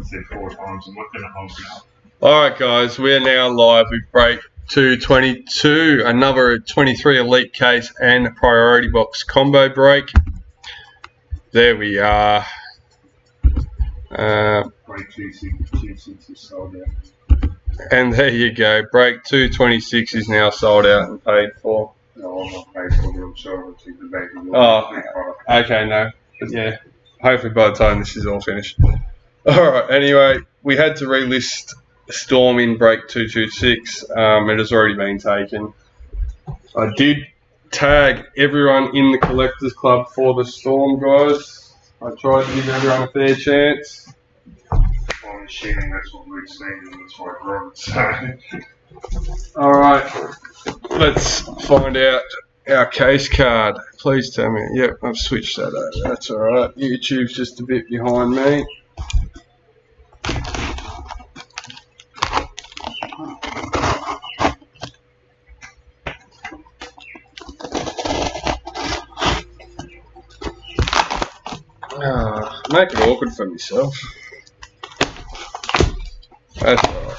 said 4 times. I'm not going to hold it up. Alright guys, we're now live with break 222, another 23 Elite Case and Priority Box combo break. There we are. Break 260 is sold out. And there you go, break 226 is now sold out and paid for. No, I'm not paid for it, I'm sure I'll take the back. Oh, okay, no. But yeah, hopefully by the time this is all finished. Alright, anyway, we had to relist Storm in break 226. It has already been taken. I did tag everyone in the Collectors Club for the Storm, guys. I tried to give everyone a fair chance. I'm assuming that's what Luke's saying, and that's why I wrote it. Alright, let's find out our case card. Please tell me. Yep, I've switched that over. That's alright. YouTube's just a bit behind me. Make it awkward for myself. That's alright.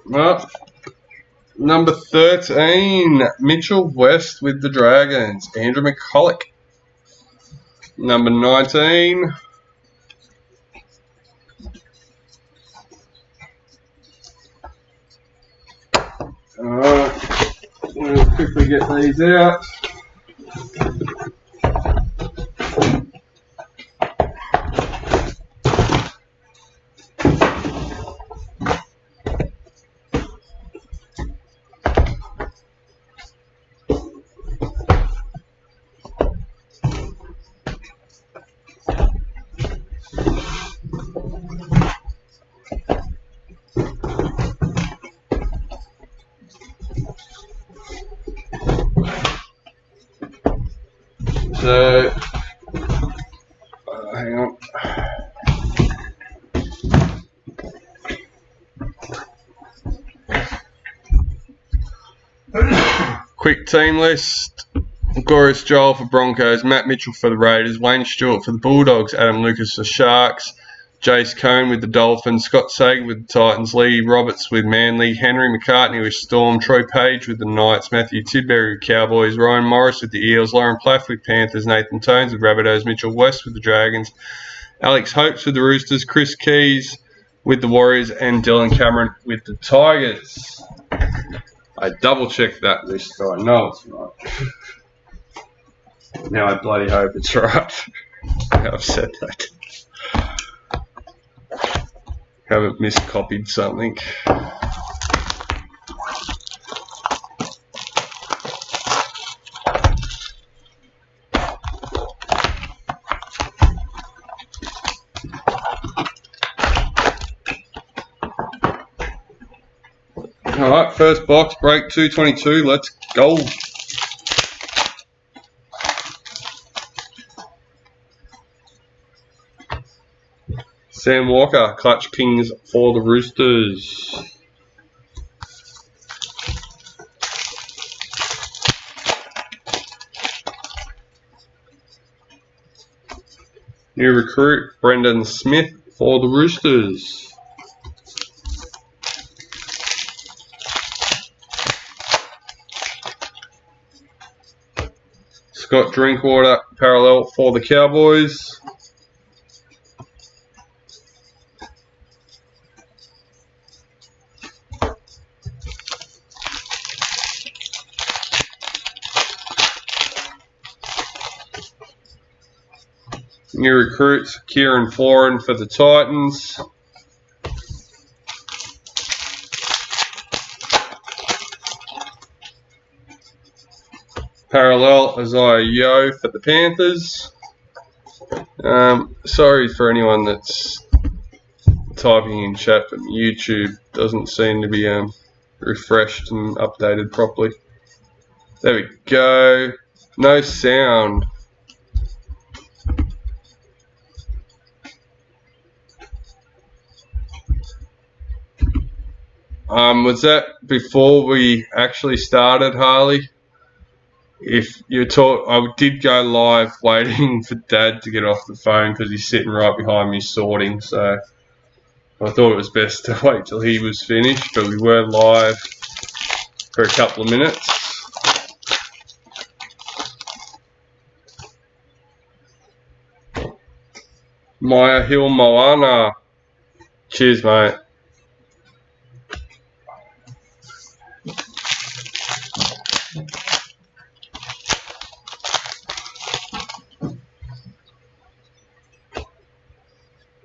Well, number 13, Mitchell West with the Dragons, Andrew McCulloch. Number 19, we'll quickly get these out. So, hang on. Quick team list. Glorious Joel for Broncos, Matt Mitchell for the Raiders, Wayne Stewart for the Bulldogs, Adam Lucas for Sharks, Jace Cone with the Dolphins, Scott Sager with the Titans, Lee Roberts with Manly, Henry McCartney with Storm, Troy Page with the Knights, Matthew Tidbury with Cowboys, Ryan Morris with the Eels, Lauren Plath with Panthers, Nathan Tones with Rabbitohs, Mitchell West with the Dragons, Alex Hopes with the Roosters, Chris Keys with the Warriors, and Dylan Cameron with the Tigers. I double checked that list, so I know it's right. Now I bloody hope it's right. I've said that. Haven't miscopied something. Alright, first box, break 222, let's go. Sam Walker, clutch kings for the Roosters. New recruit, Brendan Smith for the Roosters. Scott Drinkwater, parallel for the Cowboys. New recruits, Kieran Foran for the Titans. Parallel, Isaiah Yeo for the Panthers. Sorry for anyone that's typing in chat, but YouTube doesn't seem to be refreshed and updated properly. There we go. No sound. Was that before we actually started, Harley? if you taught, I did go live waiting for Dad to get off the phone because he's sitting right behind me sorting. So I thought it was best to wait till he was finished, but we were live for a couple of minutes. Maya Hill Moana. Cheers, mate.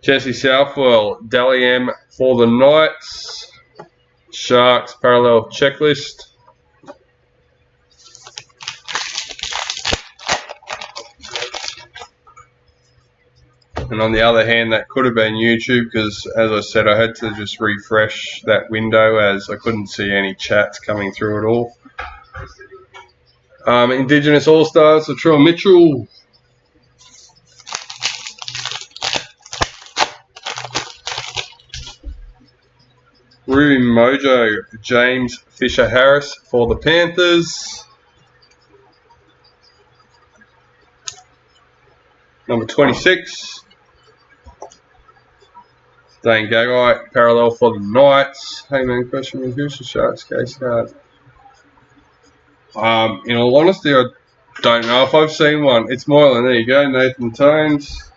Jesse Southwell, Dally M for the Knights. Sharks parallel checklist. And on the other hand, that could have been YouTube because, as I said, I had to just refresh that window as I couldn't see any chats coming through at all. Indigenous All-Stars, Latrell Mitchell. Ruby Mojo, James Fisher-Harris for the Panthers. Number 26. Dane Gagai, parallel for the Knights. Hey man, question was who's the Sharks case card? In all honesty, I don't know if I've seen one. It's Moylan, there you go, Nathan Tones.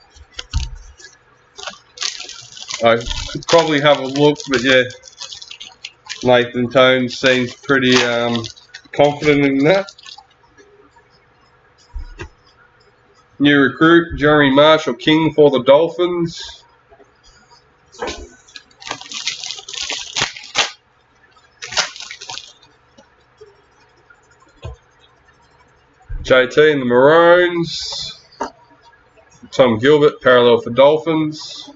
I could probably have a look, but yeah, Nathan Tones seems pretty confident in that. New recruit, Jeremy Marshall King for the Dolphins. JT and the Maroons. Tom Gilbert, parallel for Dolphins.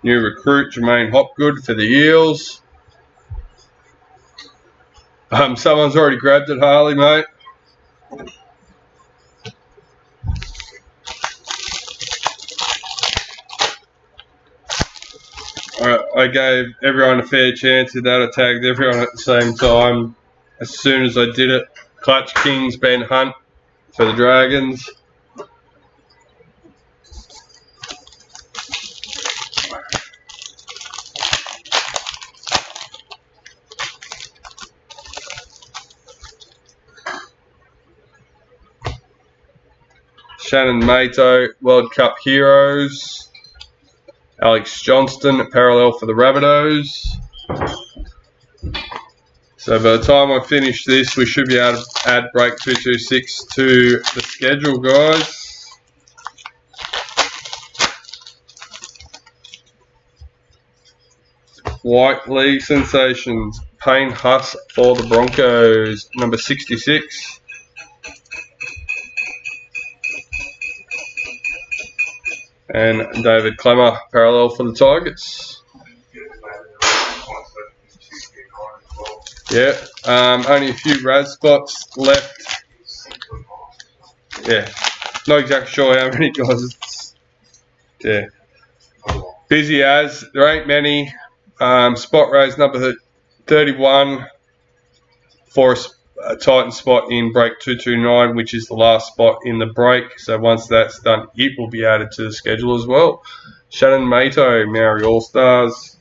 New recruit, Jermaine Hopgood for the Eels. Someone's already grabbed it, Harley, mate. I gave everyone a fair chance at that. I tagged everyone at the same time. As soon as I did it, Clutch Kings, Ben Hunt for the Dragons. Shannon Mato, World Cup Heroes. Alex Johnston, parallel for the Rabbitohs. So by the time I finish this, we should be able to add break 226 to the schedule, guys. White League sensations. Payne Huss for the Broncos, number 66. And David Clemmer, parallel for the Tigers. Yeah, only a few rad spots left. Yeah, not exactly sure how many guys. Yeah, busy as there ain't many. Spot raise number 31 for a Titan spot in break 229, which is the last spot in the break. So once that's done, it will be added to the schedule as well. Shannon Mato, Maori All-Stars.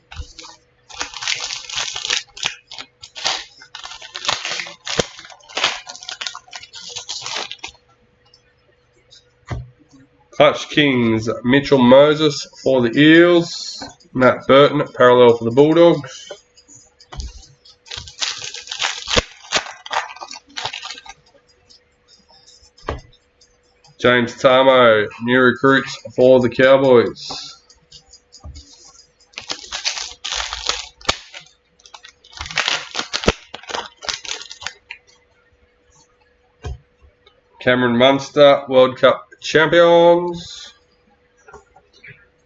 Clutch Kings, Mitchell Moses for the Eels. Matt Burton, parallel for the Bulldogs. James Tamo, new recruits for the Cowboys. Cameron Munster, World Cup champions.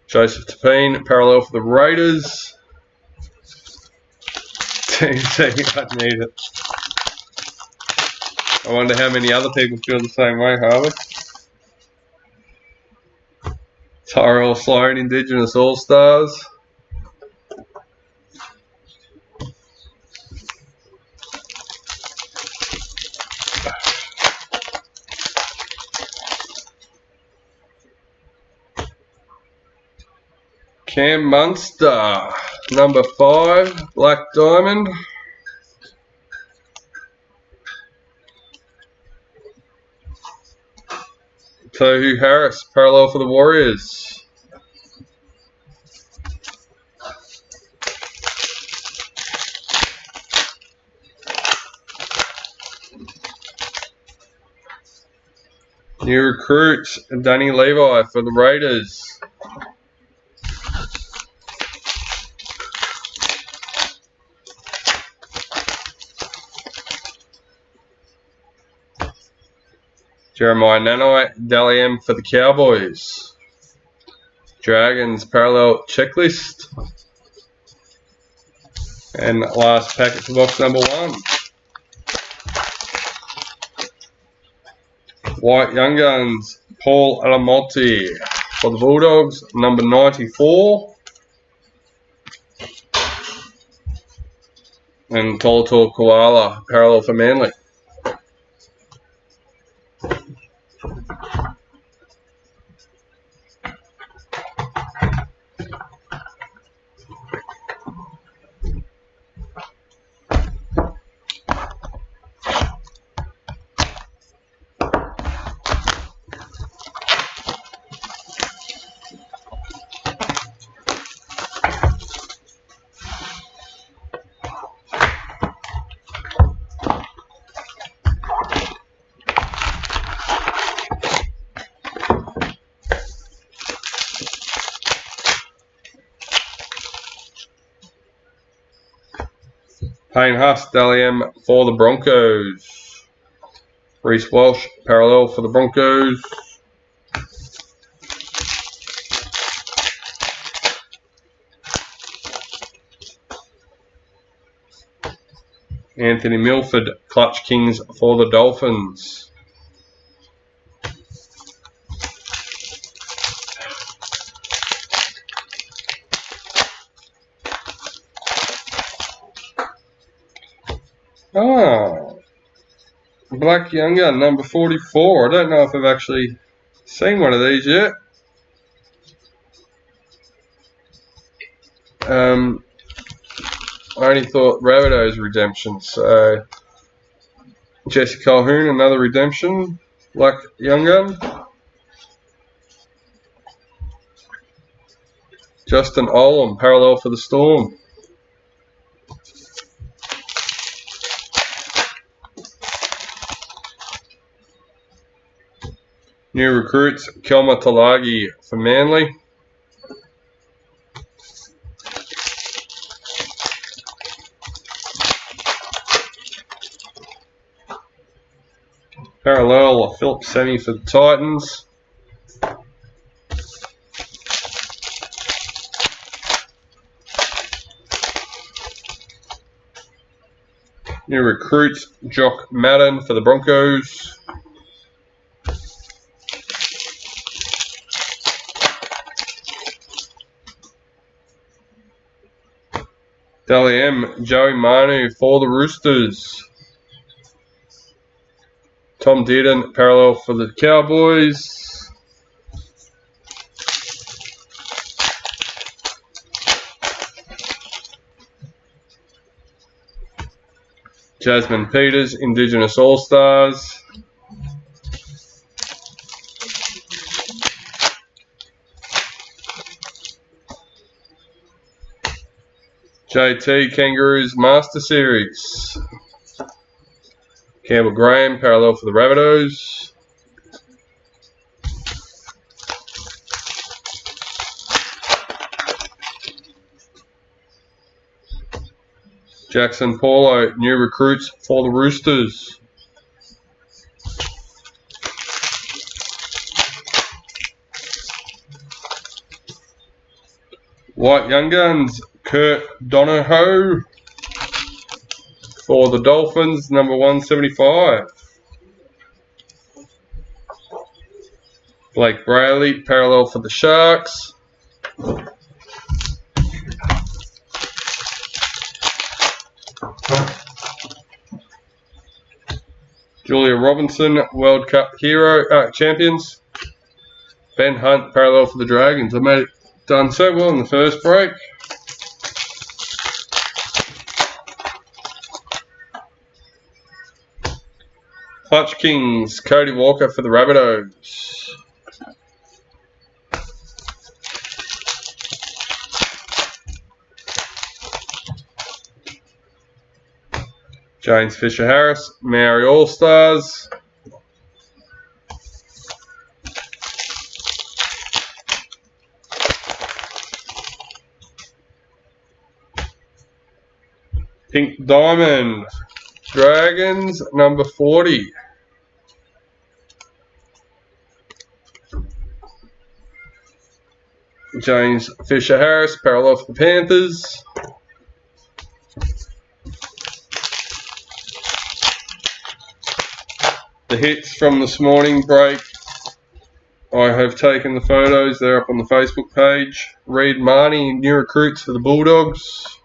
Joseph Tapine, parallel for the Raiders. Team I need it. I wonder how many other people feel the same way, Harvey. Tyrell Sloan, Indigenous All-Stars. Cam Munster, number 5, Black Diamond. Tohu Harris, parallel for the Warriors. New recruits, Danny Levi for the Raiders. Jeremiah Nanai, Dally M for the Cowboys. Dragons parallel checklist. And last packet for box number 1. White Young Guns, Paul Alamonte for the Bulldogs, number 94. And Tolto Koala, parallel for Manly. Payne Huss, Dally M for the Broncos. Reece Walsh, parallel for the Broncos. Anthony Milford, Clutch Kings for the Dolphins. Black Young Gun, number 44. I don't know if I've actually seen one of these yet. I only thought Rabbitohs redemption, so Jesse Colquhoun, another redemption. Black Young Gun. Justin Olam, parallel for the Storm. New recruits, Kelma Talagi for Manly. Parallel, Philip Semi for the Titans. New recruits, Jock Madden for the Broncos. Dally M, Joey Manu for the Roosters. Tom Dearden, parallel for the Cowboys. Jasmine Peters, Indigenous All-Stars. JT Kangaroos Master Series. Campbell Graham, parallel for the Rabbitohs. Jackson Paulo, new recruits for the Roosters. White Young Guns, Kurt Donohoe for the Dolphins, number 175. Blake Brayley, parallel for the Sharks. Julia Robinson, World Cup hero champions. Ben Hunt, parallel for the Dragons. I made Done so well in the first break. Clutch Kings, Cody Walker for the Rabbitohs. James Fisher-Harris, Maori All-Stars. Pink Diamond, Dragons, number 40. James Fisher-Harris, parallel for the Panthers. The hits from this morning break, I have taken the photos, they're up on the Facebook page. Reid Marnie, new recruits for the Bulldogs.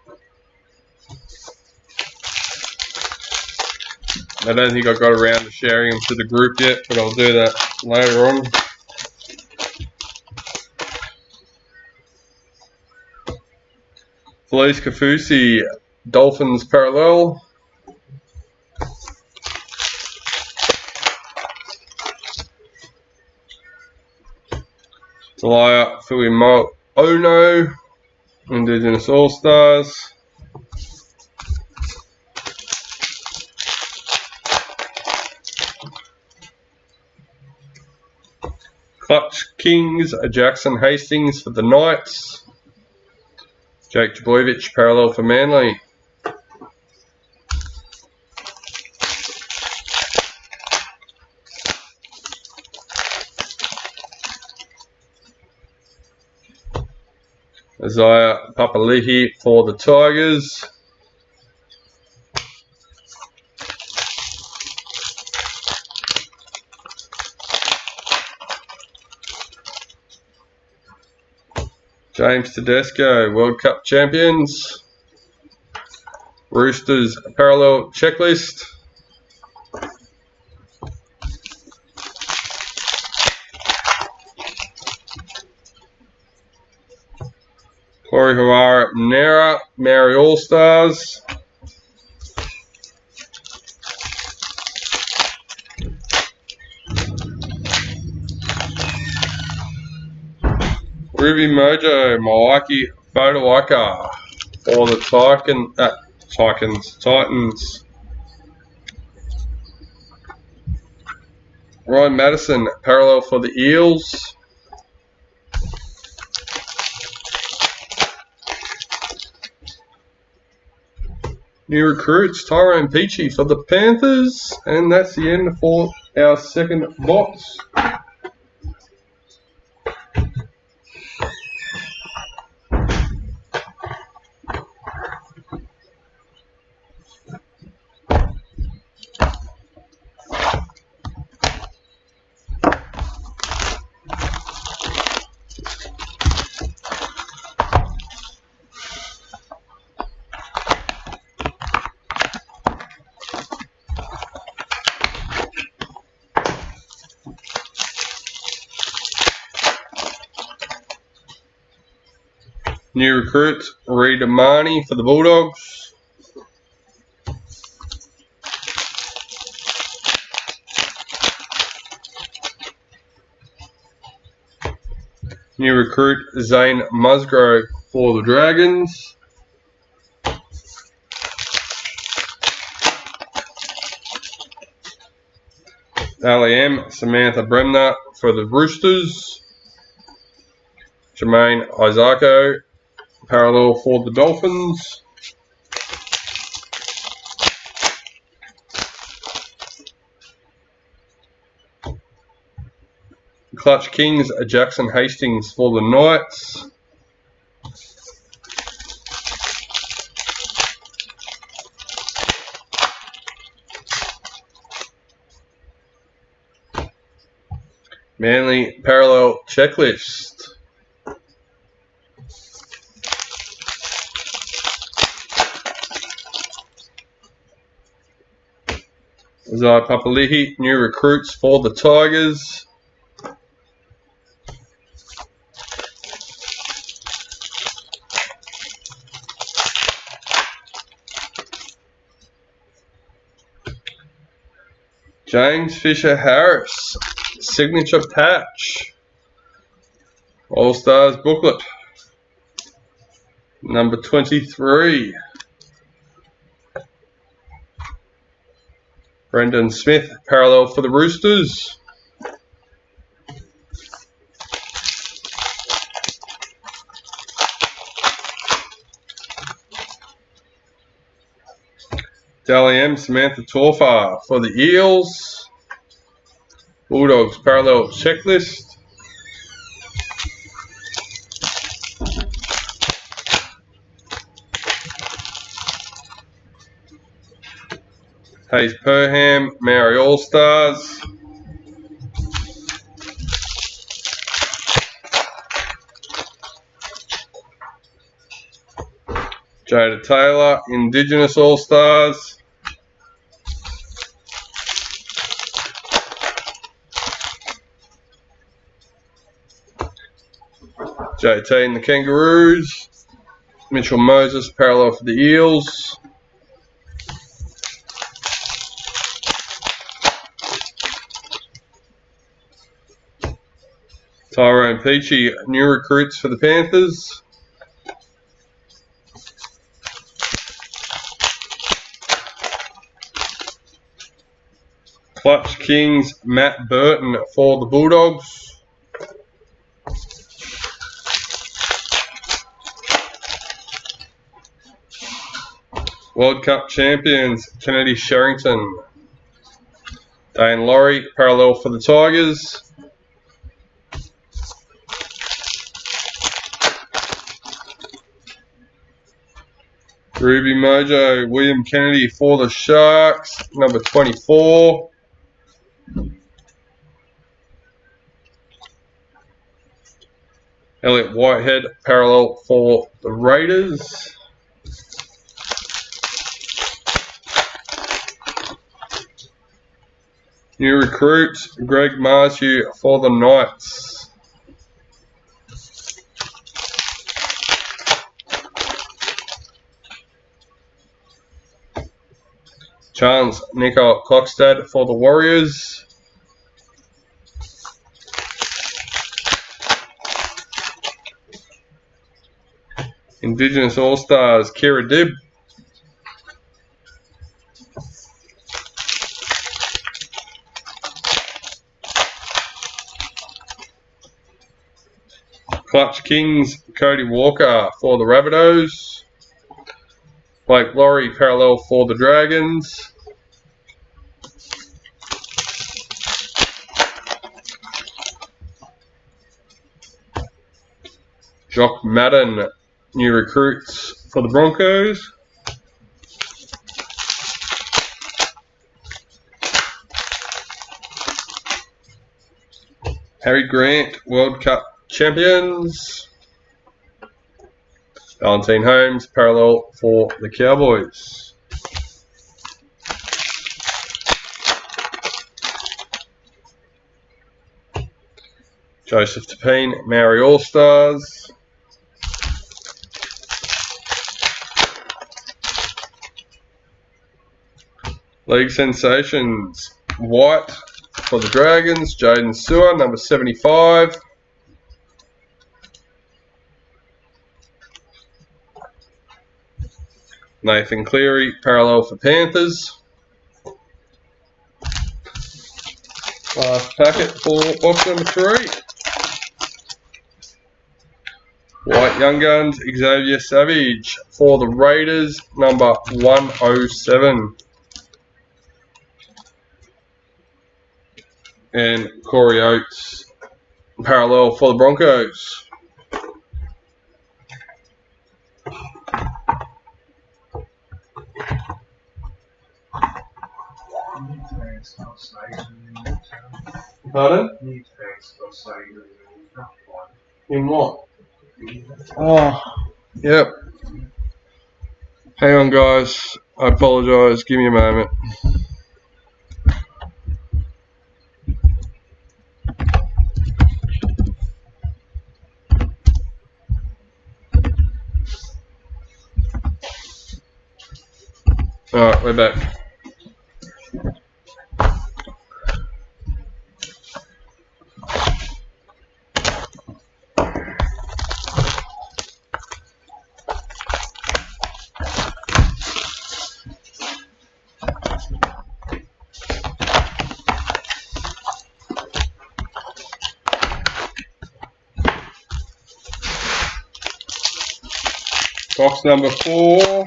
I don't think I got around to sharing them to the group yet, but I'll do that later on. Felice Kafusi, Dolphins parallel. Talia Fuimono, Indigenous All-Stars. Clutch Kings, Jackson Hastings for the Knights. Jake Trbojevic, parallel for Manly. Isaiah Papali'i for the Tigers. James Tedesco, World Cup champions. Roosters parallel checklist. Corey Hawara Nera, Maori All-Stars. Ruby Mojo, Mawaiki Fodawaika for the Titans. Ryan Madison, parallel for the Eels. New recruits, Tyrone Peachy for the Panthers. And that's the end for our second box. New recruit, Reid Marnie for the Bulldogs. New recruit, Zane Musgrove for the Dragons. Ali M, Samantha Bremner for the Roosters. Jermaine Isako, parallel for the Dolphins. Clutch Kings, Jackson Hastings for the Knights. Manly parallel checklist. Isaiah Papali'i, new recruits for the Tigers. James Fisher-Harris, signature patch. All-Stars booklet. Number 23. Brendan Smith, parallel for the Roosters. Dally M, Samantha Torfa for the Eels. Bulldogs, parallel checklist. Hayes Perham, Maori All-Stars. Jada Taylor, Indigenous All-Stars. JT and the Kangaroos. Mitchell Moses, parallel for the Eels. Tyrone Peachy, new recruits for the Panthers. Clutch Kings, Matt Burton for the Bulldogs. World Cup champions, Kennedy Sherrington. Dane Laurie, parallel for the Tigers. Ruby Mojo, William Kennedy for the Sharks, number 24. Elliot Whitehead, parallel for the Raiders. New recruit, Greg Marshall for the Knights. Chance Nico Klokstad for the Warriors. Indigenous All-Stars, Kira Dibb. Clutch Kings, Cody Walker for the Rabbitohs. Blake Laurie, parallel for the Dragons. Jock Madden, new recruits for the Broncos. Harry Grant, World Cup champions. Valentine Holmes, parallel for the Cowboys. Joseph Tapine, Maori All-Stars. League sensations, White for the Dragons, Jaden Sewer, number 75. Nathan Cleary, parallel for Panthers. Last packet for box number 3. White Young Guns, Xavier Savage for the Raiders, number 107. And Corey Oates, parallel for the Broncos. Pardon? In what? Oh, yep. Hang on, guys. I apologise. Give me a moment. Alright, we're back. Box number 4.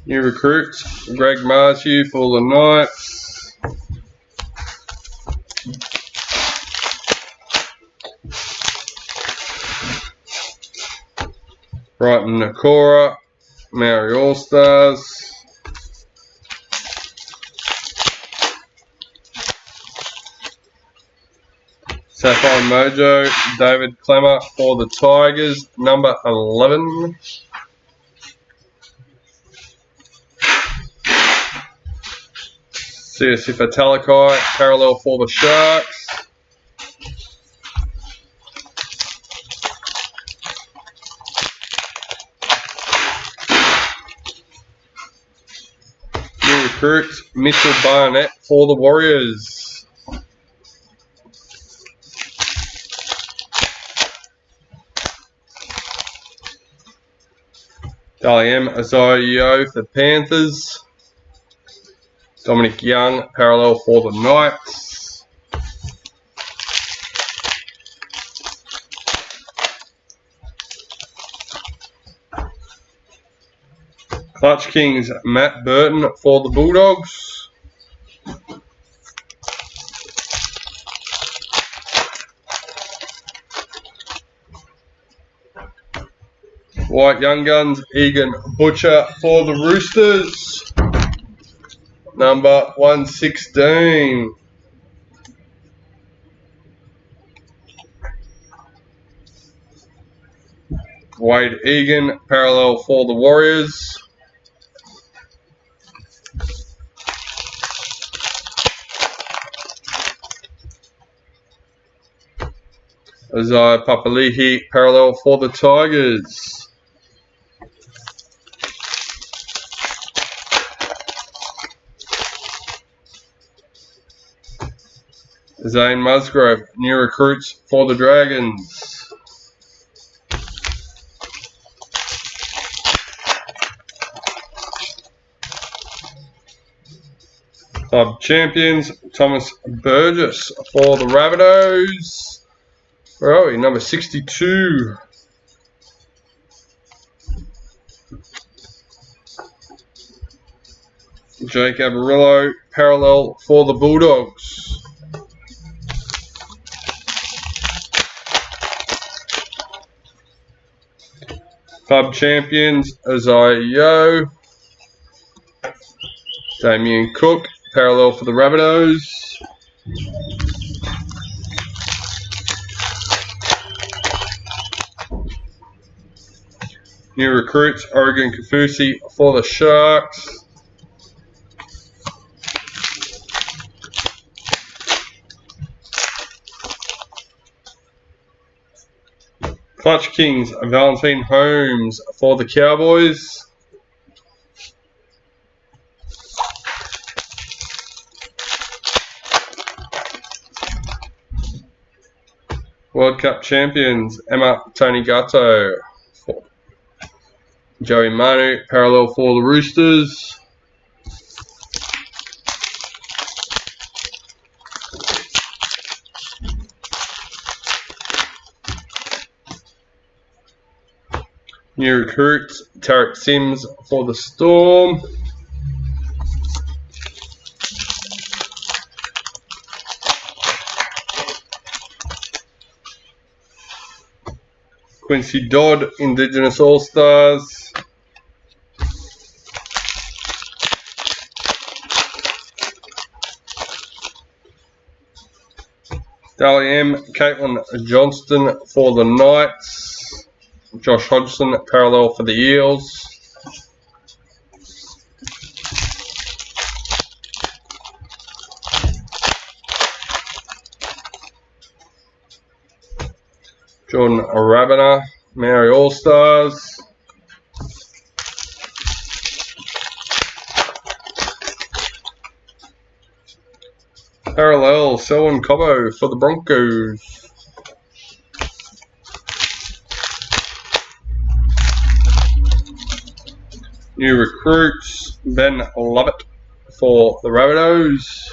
New recruits, Greg Marshew for the Knights. Brighton Nakora, Maori All-Stars. Sapphire Mojo, David Clemmer for the Tigers, number 11. Siosifa Talakai, parallel for the Sharks. New recruit, Mitchell Barnett for the Warriors. Dali M. Azayo for the Panthers. Dominic Young, parallel for the Knights. Clutch Kings, Matt Burton for the Bulldogs. White Young Guns, Egan Butcher for the Roosters. Number 116. Wade Egan, parallel for the Warriors. Isaiah Papali'i, parallel for the Tigers. Zane Musgrove, new recruits for the Dragons. Club champions, Thomas Burgess for the Rabbitohs. Where are we? Number 62. Jake Averillo, parallel for the Bulldogs. Club champions, Isaiah Yeo. Damien Cook, parallel for the Rabbitohs. New recruits, Oregon Kafusi for the Sharks. Clutch Kings, Valentine Holmes for the Cowboys. World Cup champions, Emma Tonigato. Joey Manu, parallel for the Roosters. New recruits, Tarek Sims for the Storm. Quincy Dodd, Indigenous All-Stars. Dali M, Caitlin Johnston for the Knights. Josh Hodgson, parallel for the Eels. Jordan Rabiner, Maori All-Stars. Parallel, Selwyn Cobbo for the Broncos. New recruits, Ben Lovett for the Rabbitohs.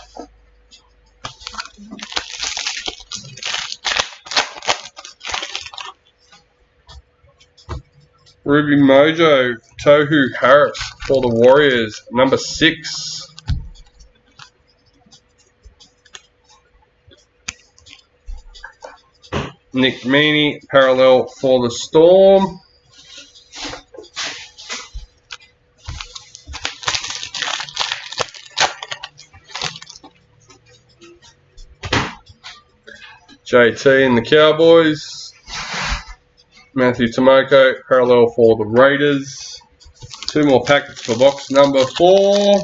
Ruby Mojo, Tohu Harris for the Warriors, number 6. Nick Meaney, parallel for the Storm. JT and the Cowboys. Matthew Tomoko, parallel for the Raiders. 2 more packets for box number 4.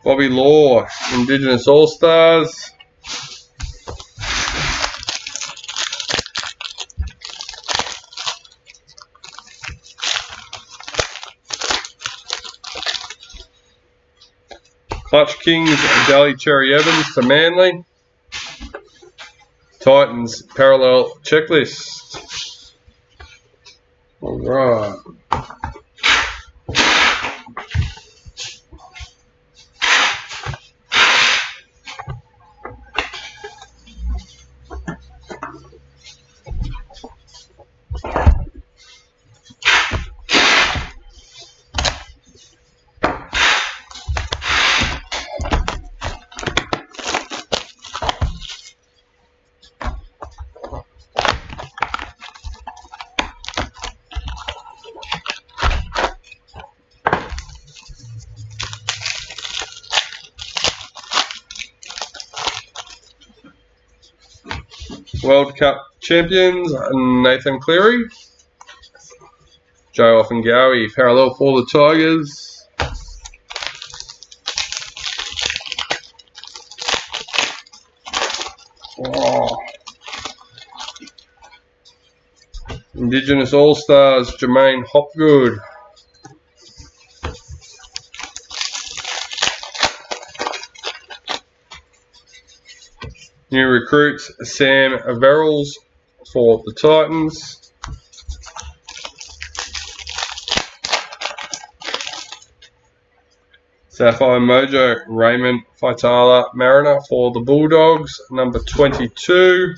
Bobby Law, Indigenous All-Stars. Clutch Kings, Daly Cherry Evans to Manly. Titans, parallel checklist. Alright. World Cup champions, Nathan Cleary. Joe Offengowie, parallel for the Tigers. Oh. Indigenous All-Stars, Jermaine Hopgood. New recruits, Sam Verrills for the Titans. Sapphire Mojo, Raymond Faitala Mariner for the Bulldogs, number 22.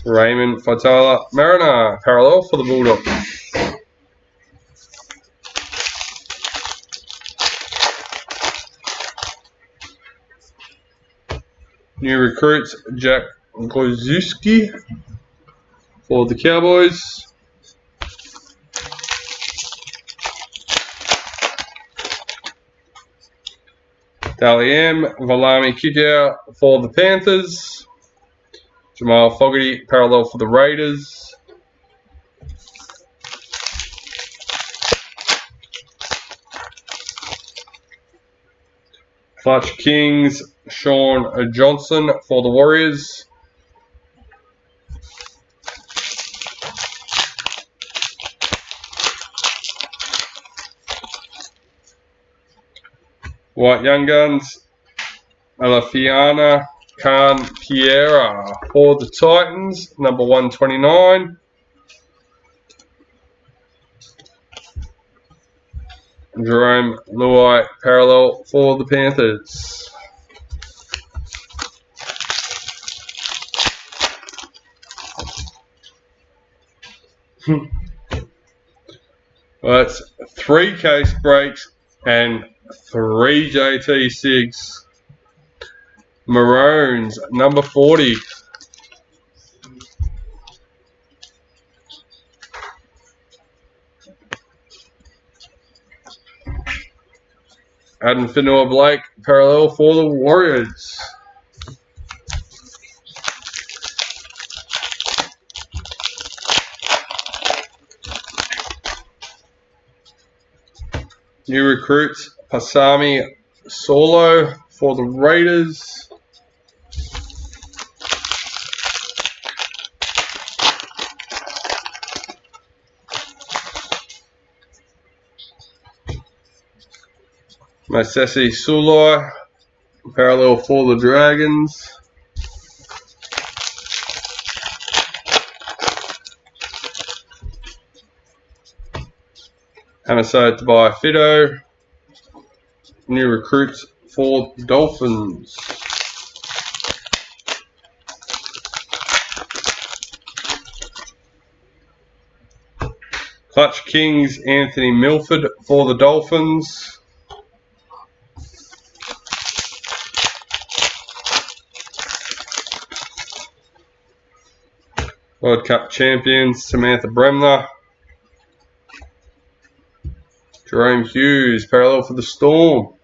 Raymond Faitala Mariner, parallel for the Bulldogs. New recruits, Jack Glozewski for the Cowboys. Dally M, Valami Kickout for the Panthers. Jamal Fogarty, parallel for the Raiders. Clutch Kings, Sean Johnson for the Warriors. White Young Guns, Alafiana Khan Piera for the Titans, number 129. Jerome Luai, parallel for the Panthers. Well, that's 3 case breaks and 3 JT SIGs. Maroons, number 40. Adam Finua-Blake, parallel for the Warriors. New recruits, Pasami Solo for the Raiders. Masesi Sulai, parallel for the Dragons. Amiso to buy Fido. New recruits for the Dolphins. Clutch Kings, Anthony Milford for the Dolphins. World Cup champions, Samantha Bremner. Jerome Hughes, parallel for the Storm.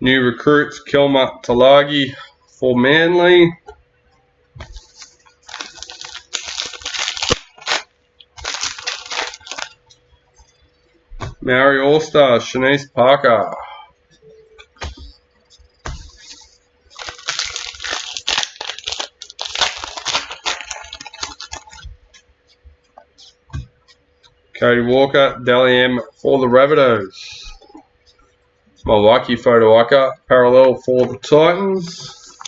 New recruits, Kelma Talagi for Manly. Maori All-Stars, Shanice Parker. Cody Walker, Dally M for the Rabbitohs. Milwaukee Fotoaka, parallel for the Titans.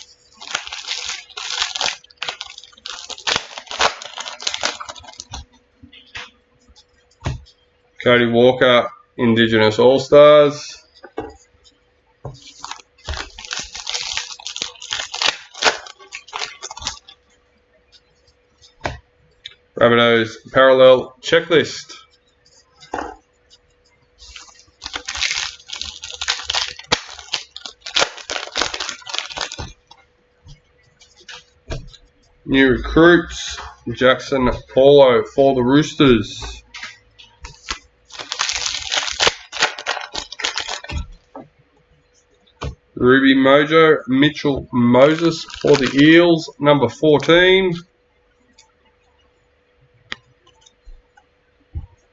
Cody Walker, Indigenous All-Stars. Rabbitohs parallel checklist. New recruits, Jackson Paulo for the Roosters. Ruby Mojo, Mitchell Moses for the Eels, number 14.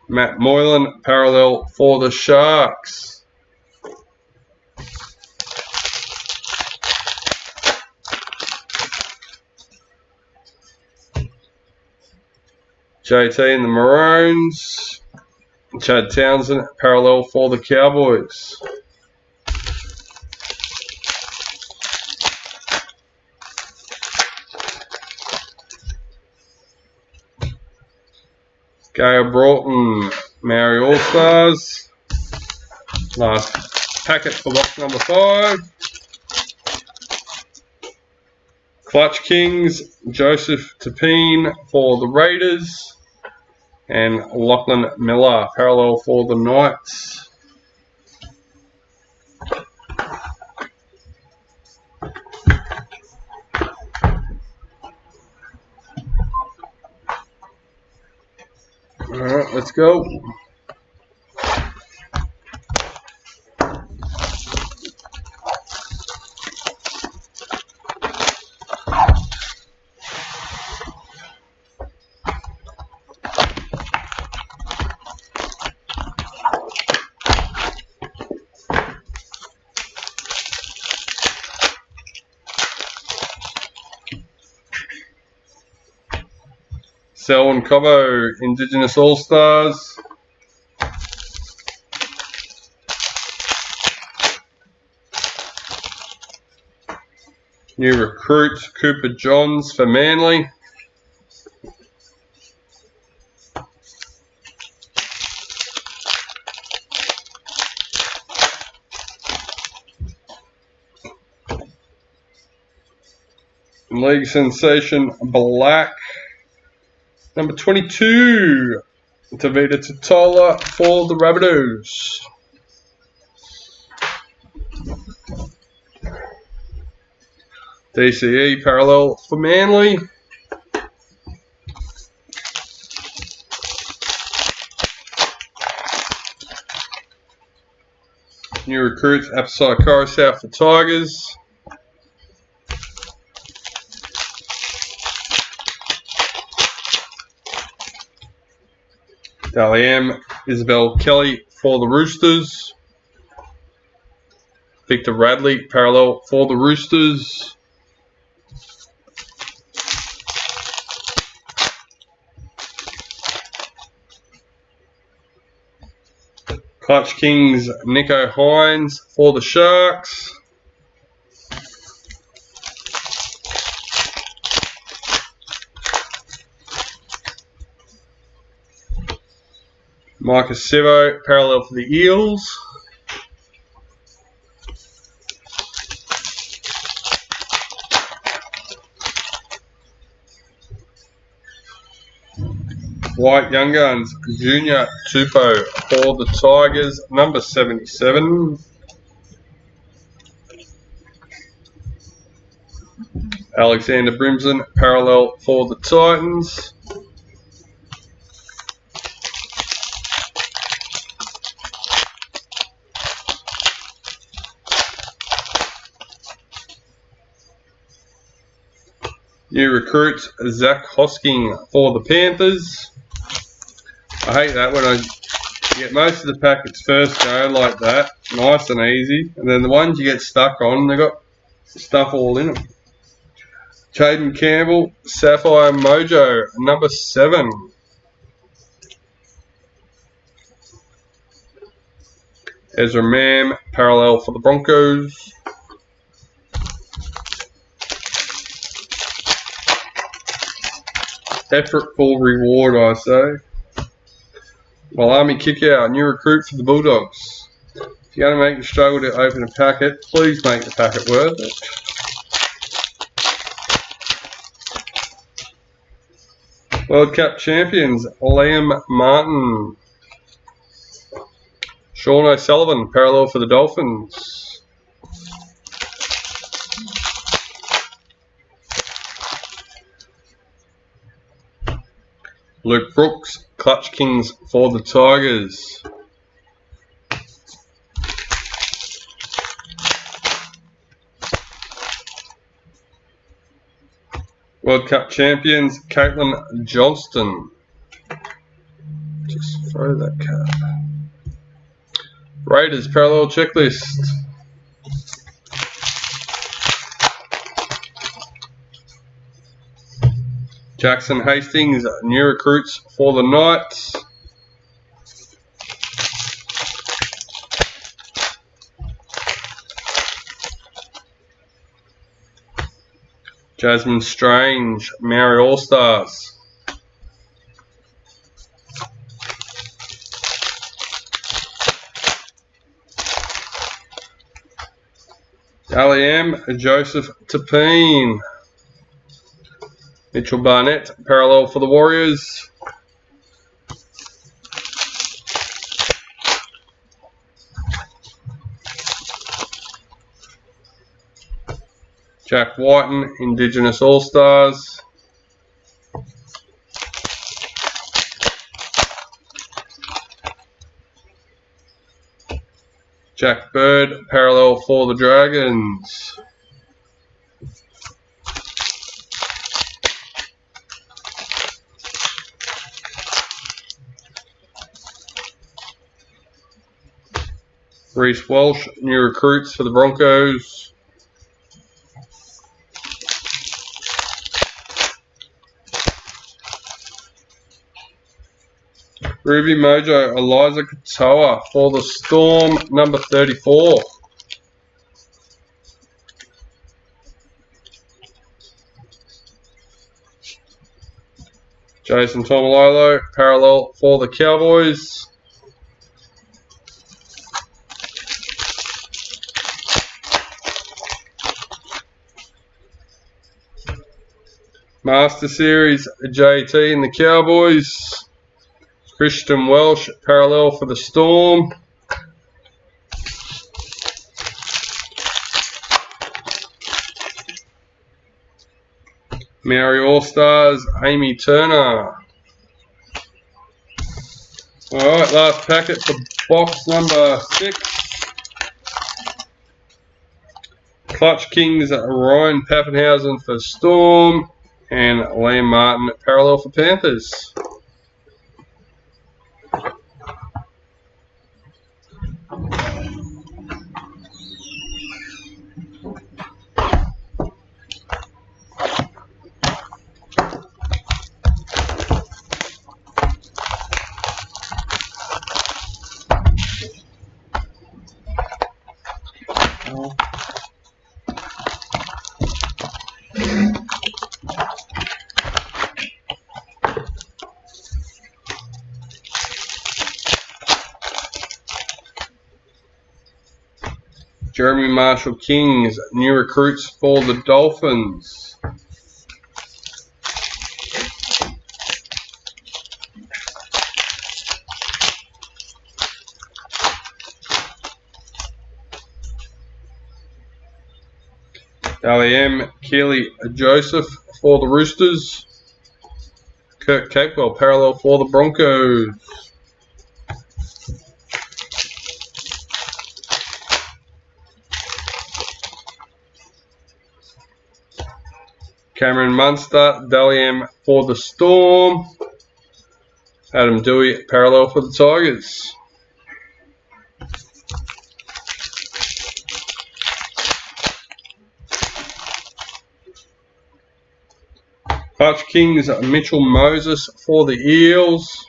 Matt Moylan, parallel for the Sharks. JT and the Maroons. Chad Townsend, parallel for the Cowboys. Gail Broughton, Maori All-Stars. Last packet for box number 5. Clutch Kings, Joseph Tapine for the Raiders. And Lachlan Miller, parallel for the Knights. Alright, let's go. Selwyn Cobbo, Indigenous All-Stars. New recruit, Cooper Johns for Manly. League sensation, Black. Number 22, Tavita Totola for the Rabbitohs. DCE parallel for Manly. New recruits, Apsai Coruscant for Tigers. Dally M, Isabel Kelly for the Roosters. Victor Radley, parallel for the Roosters. Clutch Kings, Nico Hines for the Sharks. Marcus Sivo, parallel for the Eels. White Young Guns, Junior Tupou for the Tigers, number 77. Alexander Brimson, parallel for the Titans. New recruits, Zach Hosking for the Panthers. I hate that when I get most of the packets first go like that, nice and easy, and then the ones you get stuck on, they've got stuff all in them. Caden Campbell, Sapphire Mojo, number 7. Ezra Mam, parallel for the Broncos. Effortful reward, I say. Malami Kickout, new recruit for the Bulldogs. If you're going to make the struggle to open a packet, please make the packet worth it. World Cup champions, Liam Martin. Sean O'Sullivan, parallel for the Dolphins. Luke Brooks, Clutch Kings for the Tigers. World Cup champions, Caitlin Johnston. Just throw that card. Raiders parallel checklist. Jackson Hastings, new recruits for the Knights. Jasmine Strange, Maori All-Stars. Dally M, Joseph Tapine. Mitchell Barnett, parallel for the Warriors. Jack Whiten, Indigenous All-Stars. Jack Bird, parallel for the Dragons. Reece Walsh, new recruits for the Broncos. Ruby Mojo, Eliza Katoa for the Storm, number 34. Jason Tomalolo, parallel for the Cowboys. Master Series, JT and the Cowboys. Christian Welsh, parallel for the Storm. Maori All-Stars, Amy Turner. Alright, last packet for box number 6. Clutch Kings, Ryan Pappenhausen for Storm. And Liam Martin, parallel for Panthers. Jeremy Marshall Kings, new recruits for the Dolphins. Dally M. Keely Joseph for the Roosters. Kurt Capewell parallel for the Broncos. Cameron Munster, Dally M for the Storm. Adam Dewey parallel for the Tigers. Hutch Kings, Mitchell Moses for the Eels.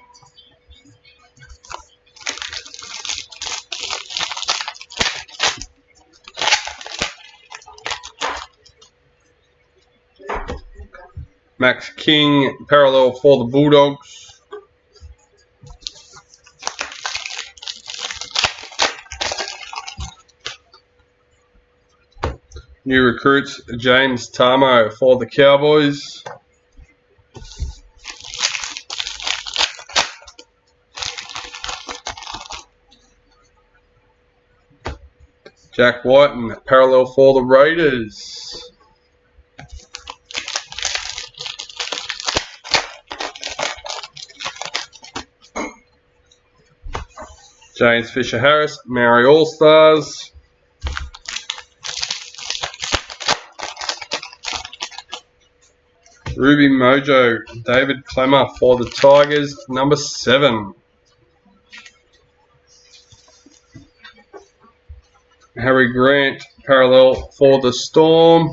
Max King parallel for the Bulldogs. New recruits, James Tamo for the Cowboys. Jack Whiten parallel for the Raiders. James Fisher-Harris, Maori All-Stars. Ruby Mojo, David Clemmer for the Tigers, number 7. Harry Grant, parallel for the Storm.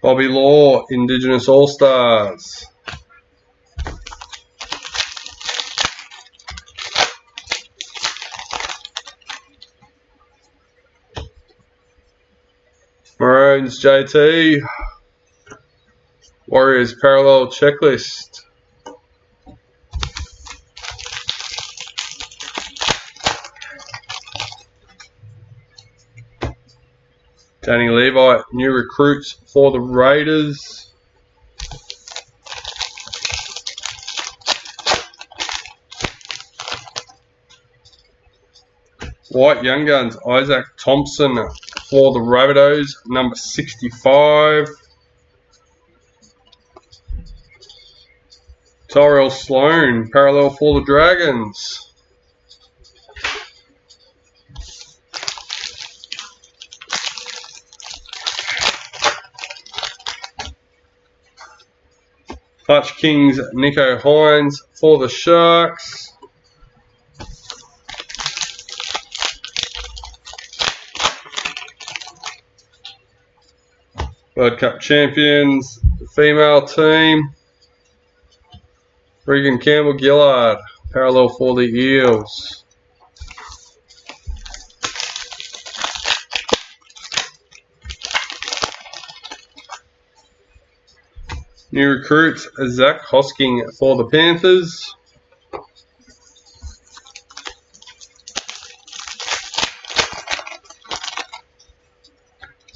Bobby Law, Indigenous All-Stars. Maroons, JT. Warriors, parallel checklist. Danny Levi, new recruits for the Raiders. White Young Guns, Isaac Thompson for the Rabbitohs, number 65. Tyrell Sloan, parallel for the Dragons. Hutch Kings, Nico Hines for the Sharks. World Cup champions, female team. Regan Campbell-Gillard, parallel for the Eels. New recruits, Zach Hosking for the Panthers.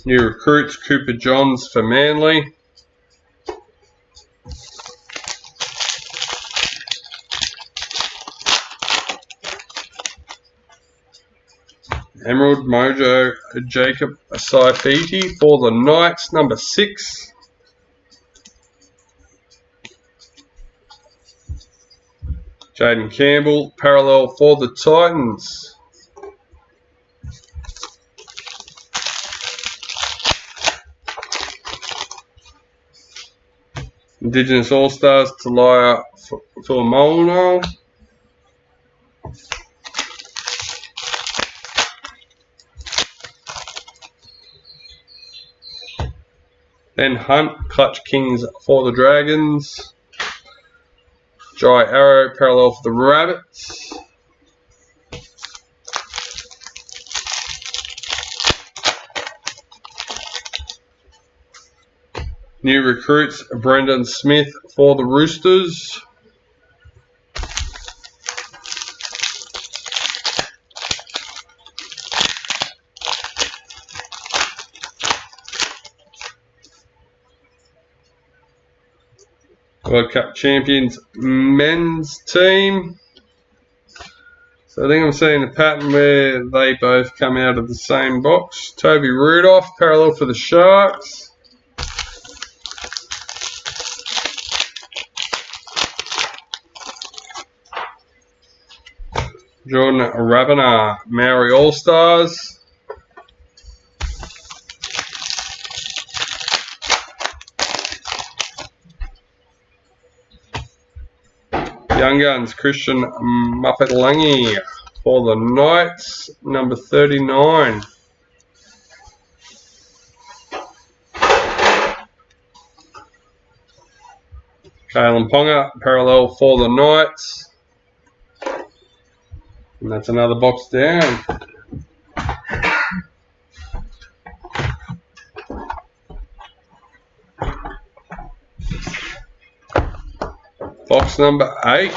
New recruits, Cooper Johns for Manly. Emerald Mojo, Jacob Saifiti for the Knights, number 6. Jaden Campbell, parallel for the Titans. Indigenous All-Stars, Talia Philomono. Ben Hunt, Clutch Kings for the Dragons. Jai Arrow, parallel for the Rabbits. New recruits, Brendan Smith for the Roosters. World Cup champions men's team. So I think I'm seeing a pattern where they both come out of the same box. Toby Rudolph, parallel for the Sharks. Jordan Rabiner, Maori All-Stars. Young Guns, Christian Mappelangi for the Knights, number 39. Kalen Ponga, parallel for the Knights. And that's another box down. Box number 8.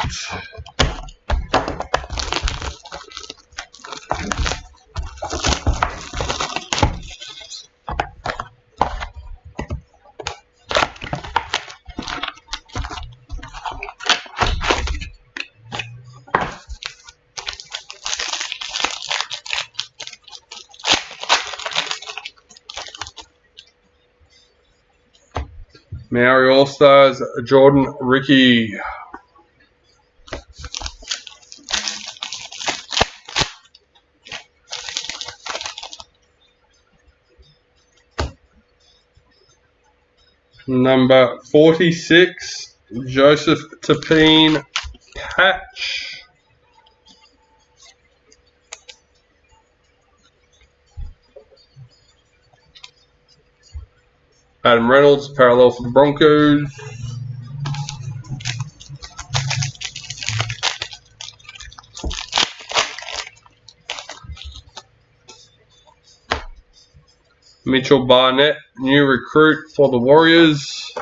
Maori All-Stars, Jordan Ricky. Number 46, Joseph Tapine patch. Adam Reynolds, parallel for the Broncos. Mitchell Barnett, new recruit for the Warriors.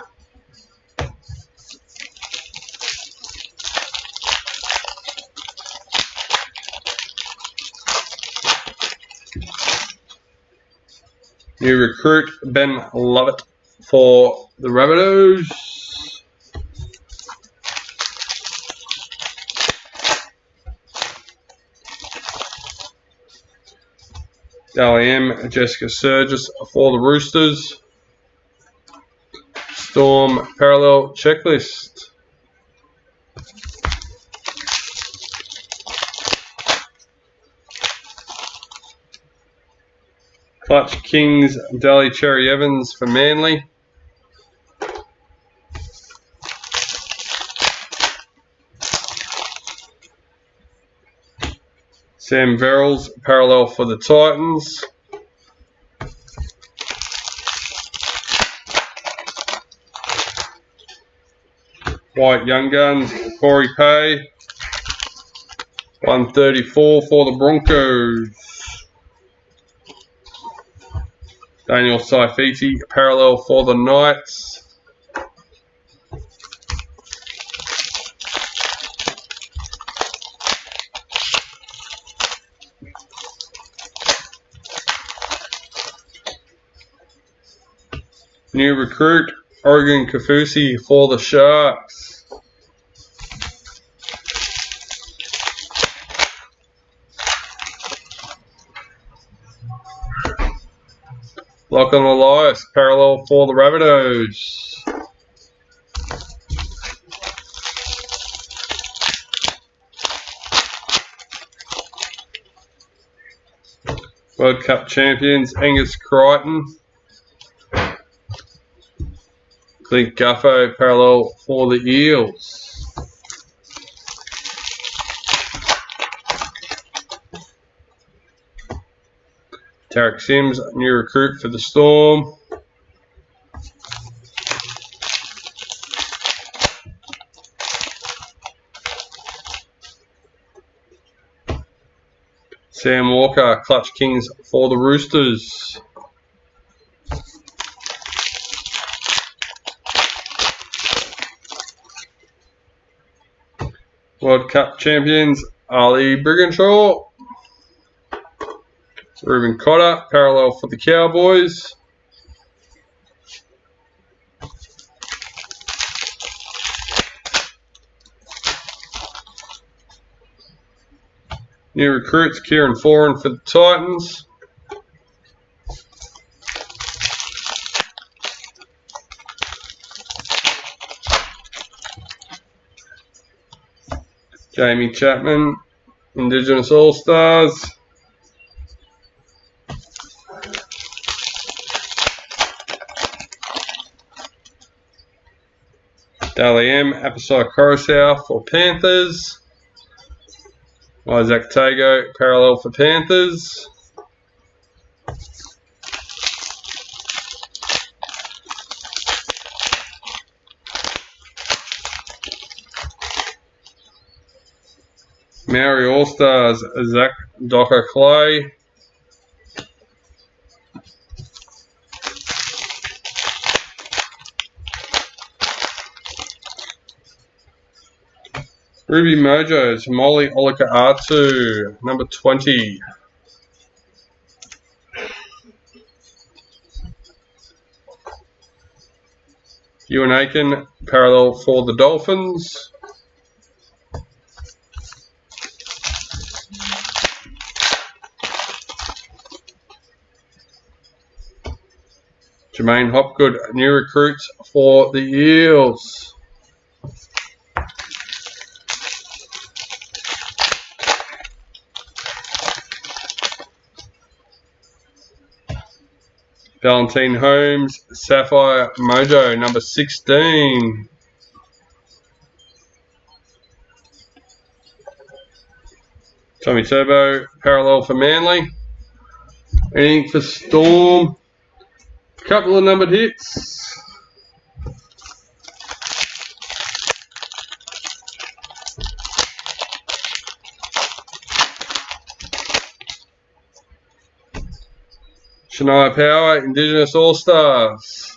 New recruit, Ben Lovett for the Rabbitohs. Dally M, Jessica Surgis for the Roosters. Storm parallel checklist. Clutch Kings, Dally Cherry Evans for Manly. Sam Verrills, parallel for the Titans. White Young Guns, Corey Pay. 134 for the Broncos. Daniel Saifiti, parallel for the Knights. New recruit, Oregon Kafusi for the Sharks. Lachlan Elias, parallel for the Rabbitohs. World Cup champions, Angus Crichton. Clint Guffo, parallel for the Eels. Tarek Sims, new recruit for the Storm. Sam Walker, Clutch Kings for the Roosters. World Cup champions Ali Brigginshaw. Reuben Cotter, parallel for the Cowboys. New recruits, Kieran Foran for the Titans. Jamie Chapman, Indigenous All-Stars. Dally M, Apisai Coruscant for Panthers. Isaac Tago, parallel for Panthers. Maori All-Stars, Zach Docker Clay. Ruby Mojos, Molly Olika Atu, number 20. Ewan Aiken, parallel for the Dolphins. Jermaine Hopgood, new recruits for the Eels. Valentine Holmes, Sapphire Mojo, number 16. Tommy Turbo, parallel for Manly. Anything for Storm. Couple of numbered hits. Shania Power, Indigenous All-Stars.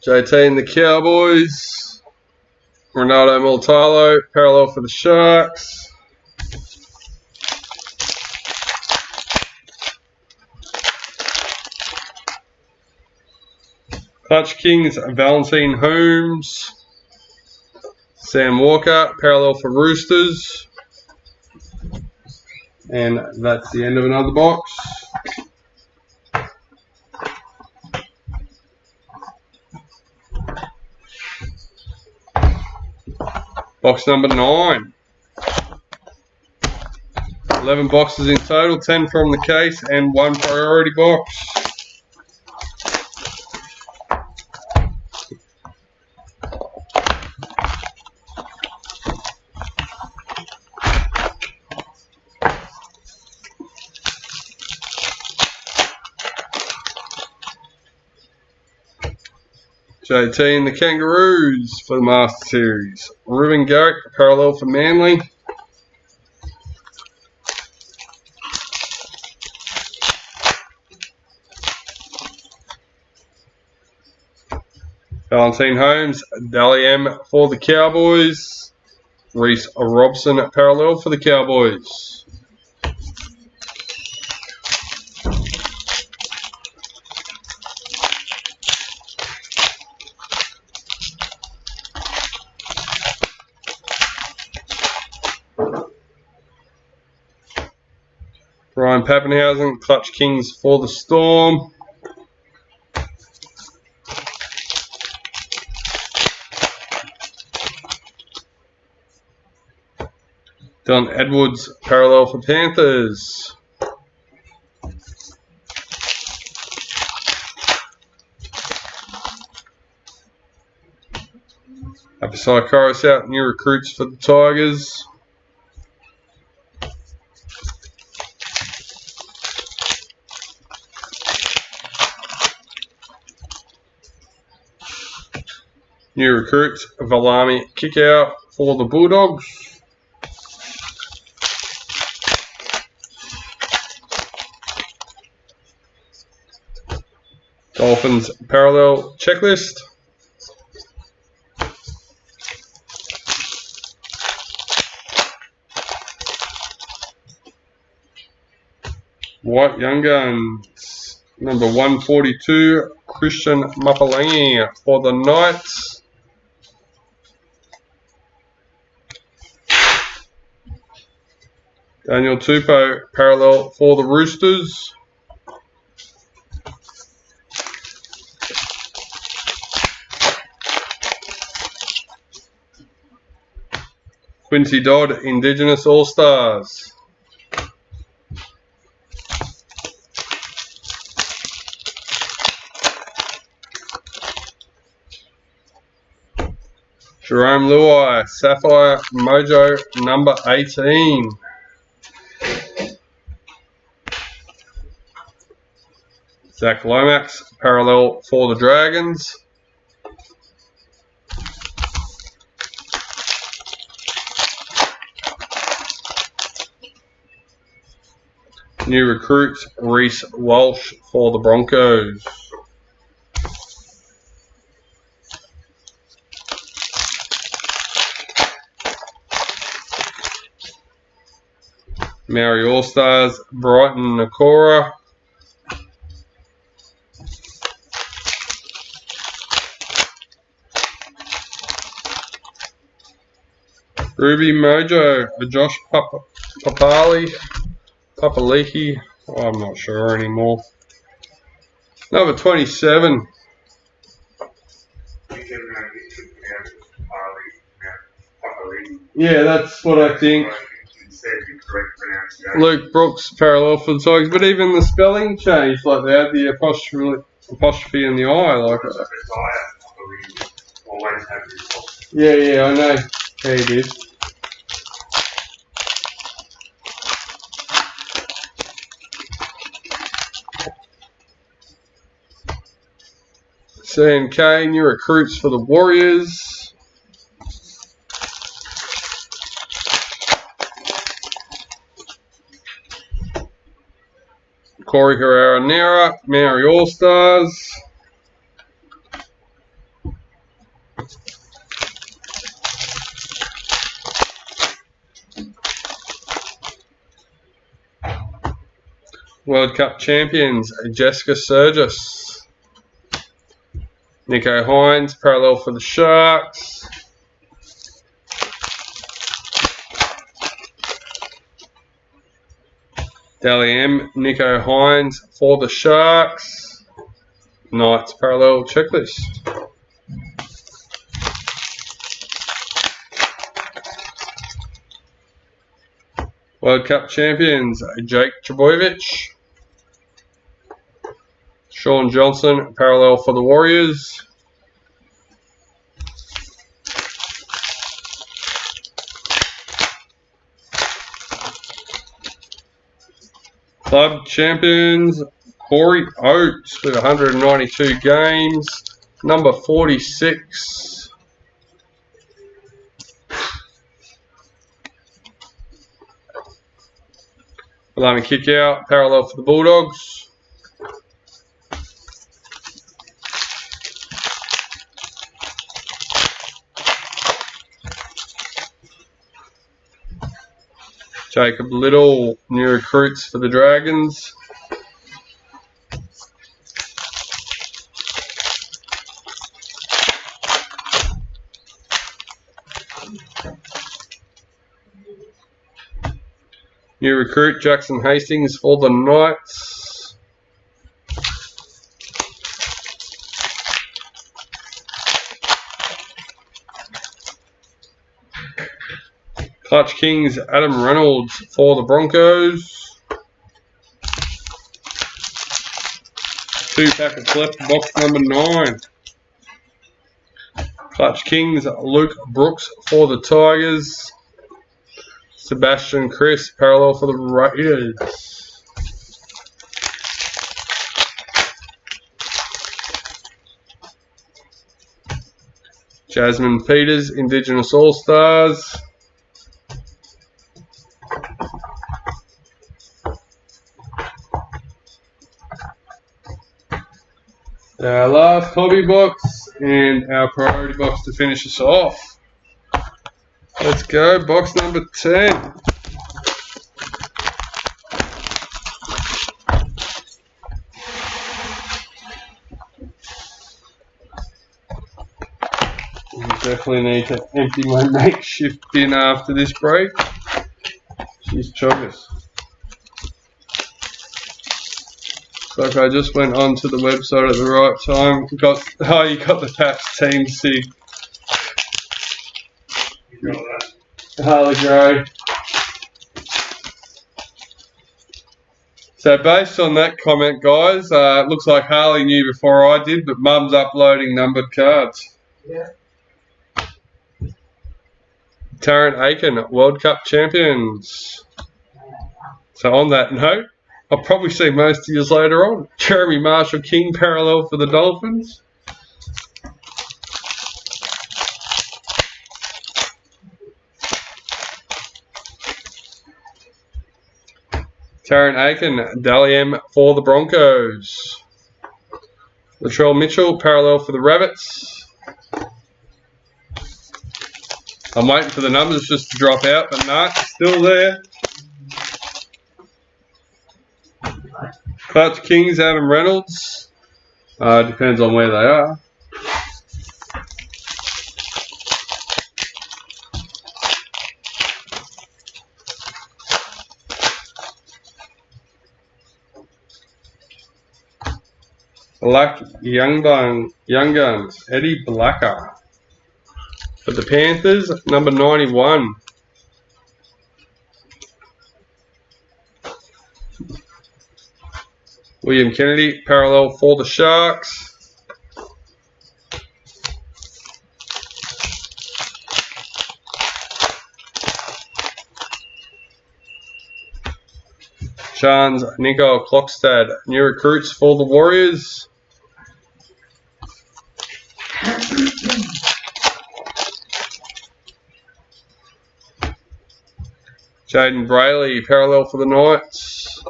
JT and the Cowboys. Ronaldo Multalo, parallel for the Sharks. Clutch Kings, Valentine Holmes. Sam Walker, parallel for Roosters. And that's the end of another box. Box number 9. 11 boxes in total, 10 from the case and 1 priority box. JT and the Kangaroos for the Master Series. Ruben Garrick, parallel for Manly. Valentine Holmes, Dally M for the Cowboys. Reese Robson, parallel for the Cowboys. Ryan Pappenhausen, Clutch Kings for the Storm. Dylan Edwards, parallel for Panthers. Apisai Coruscant, new recruits for the Tigers. New recruits, Valami Kickout for the Bulldogs. Dolphins parallel checklist. White Young Guns, number 142, Christian Mapalangi for the Knights. Daniel Tupou, parallel for the Roosters. Quincy Dodd, Indigenous All-Stars. Jerome Luai, Sapphire Mojo, number 18. Zach Lomax, parallel for the Dragons. New recruits, Reece Walsh for the Broncos. Maori All-Stars, Brighton Nakora. Ruby Mojo, Josh Papali'i. Oh, I'm not sure anymore. Number 27. Yeah, that's what I think. Luke Brooks, parallel for the Tigers, but even the spelling changed, like they had the apostrophe in the I, like that. Yeah, I know. Yeah, he did. Sam Kane, new recruits for the Warriors. Corey Herrera, Maori All-Stars. World Cup champions, Jessica Surgis. Nico Hines, parallel for the Sharks. Dally M, Nico Hines for the Sharks. Knights parallel checklist. World Cup champions, Jake Trbojevic. Sean Johnson, parallel for the Warriors. Club champions, Corey Oates with 192 games, number 46. Allow me kick out, parallel for the Bulldogs. Jacob Little, new recruits for the Dragons. New recruit, Jackson Hastings for the Knights. Clutch Kings, Adam Reynolds for the Broncos. 2 packets left, box number 9. Clutch Kings, Luke Brooks for the Tigers. Sebastian Chris, parallel for the Raiders. Jasmine Peters, Indigenous All-Stars. Our last hobby box and our priority box to finish us off. Let's go, box number 10. Definitely need to empty my makeshift bin after this break. She's choggers. It's like I just went onto the website at the right time. You got the Paps team sig. You got that. Harley Gray. So based on that comment, guys, it looks like Harley knew before I did, but Mum's uploading numbered cards. Yeah. Tarrant Aiken, World Cup champions. So on that note, I'll probably see most of you later on. Jeremy Marshall King, parallel for the Dolphins. Tarrant Aiken, Dally M for the Broncos. Latrell Mitchell, parallel for the Rabbits. I'm waiting for the numbers just to drop out, but no, still there. Clutch Kings, Adam Reynolds. Depends on where they are. Black Young Guns, Eddie Blacker. For the Panthers, number 91. William Kennedy, parallel for the Sharks. Chans Nico Klokstad, new recruits for the Warriors. Jaden Brayley, parallel for the Knights.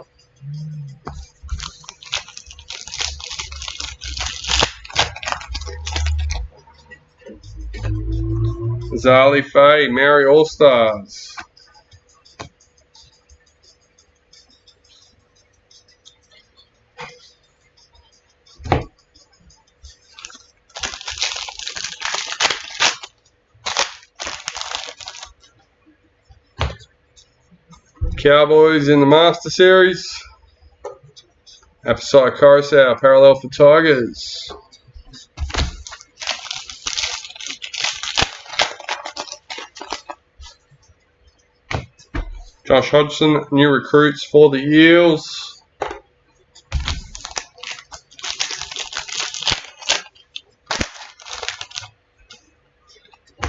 Zali Faye, Mary All-Stars. Cowboys in the Master Series. Apasai Coruscant, parallel for Tigers. Josh Hodgson, new recruits for the Eels.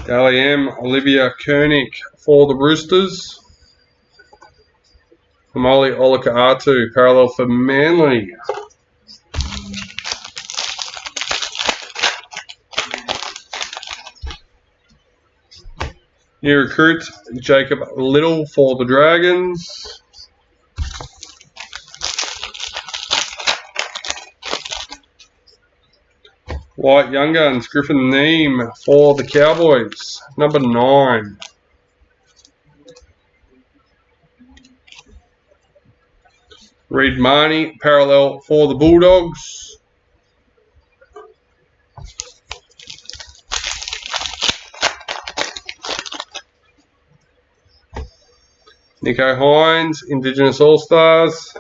Dally M, Olivia Koenig for the Roosters. Amali Olaka'atu, parallel for Manly. New recruits, Jacob Little for the Dragons. White Young Guns, Griffin Neem for the Cowboys, number 9. Reid Marnie, parallel for the Bulldogs. Nico Hines, Indigenous All-Stars.